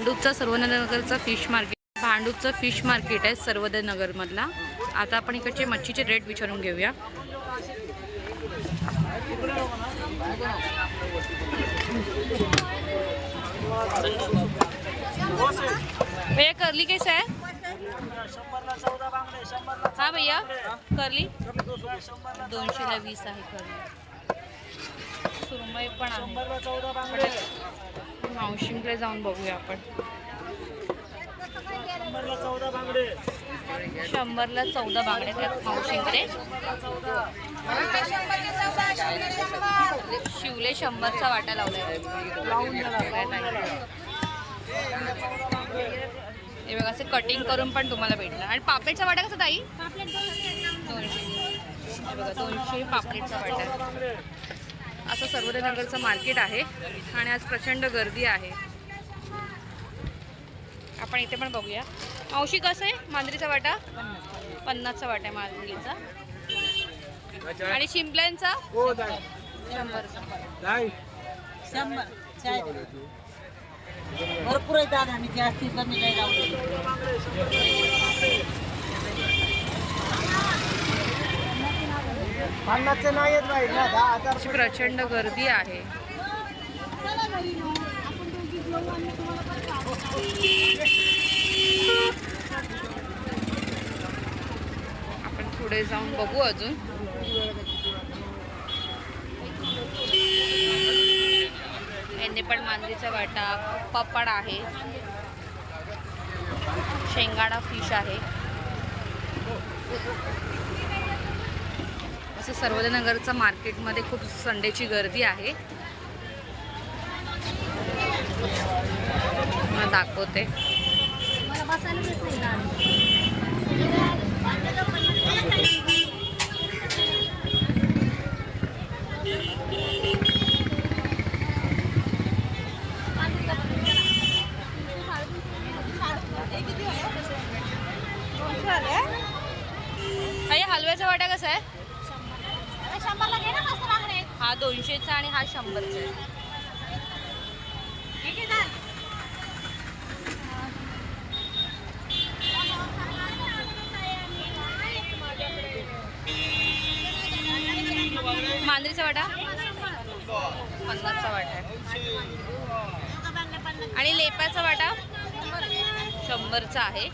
भांडूपचा सर्वोदयनगरचा fish market, भांडूपचं fish market आहे सर्वोदयनगरमधला. आता आपण इकडचे मच्छीचे रेट विचारून घेऊया. भैया करली कैसा है? हाँ भैया करली 220 आहे करली. सुरमई पण आहे. मावशींकडे जाऊन बघूया आपण. 100ला 14 बांगडे त्यात मावशींकडे. शिवले 100चा वाटा लावलाय. हे बघा असे कटिंग करून पण तुम्हाला भेटणार. आणि पापलेटचा वाटा कसा ताई? 200. हे बघा 200 पापलेटचा वाटा. असं सर्वोदयनगरचं मार्केट आहे आणि आज प्रचंड गर्दी आहे. आपण इथे पण बघूया. मावशी कसं आहे मांजरीचा वाटा? 50चा वाटा आहे मांजरीचा. आणि शिंपल्यांचा 100चा. भरपूर आहे दादा. आणि जास्ती कमी नाही लावले. प्रचंड गर्दी आहे. आपण पुढे जाऊन बघू अजून. यांनी पण मांजरीचा वाटा, पपड आहे, शेंगाडा फिश आहे. असं सर्वोदयनगरचं मार्केटमध्ये खूप संडेची गर्दी आहे. मला दाखवते. हलव्याचा वाटा कसा आहे? 100ला घे ना मस्त बांगडे. हा 200चा आणि हा 100चा आहे. मांजरीचा वाटा 50चा वाटा आहे. आणि लेपाचा वाटा 100चा आहे.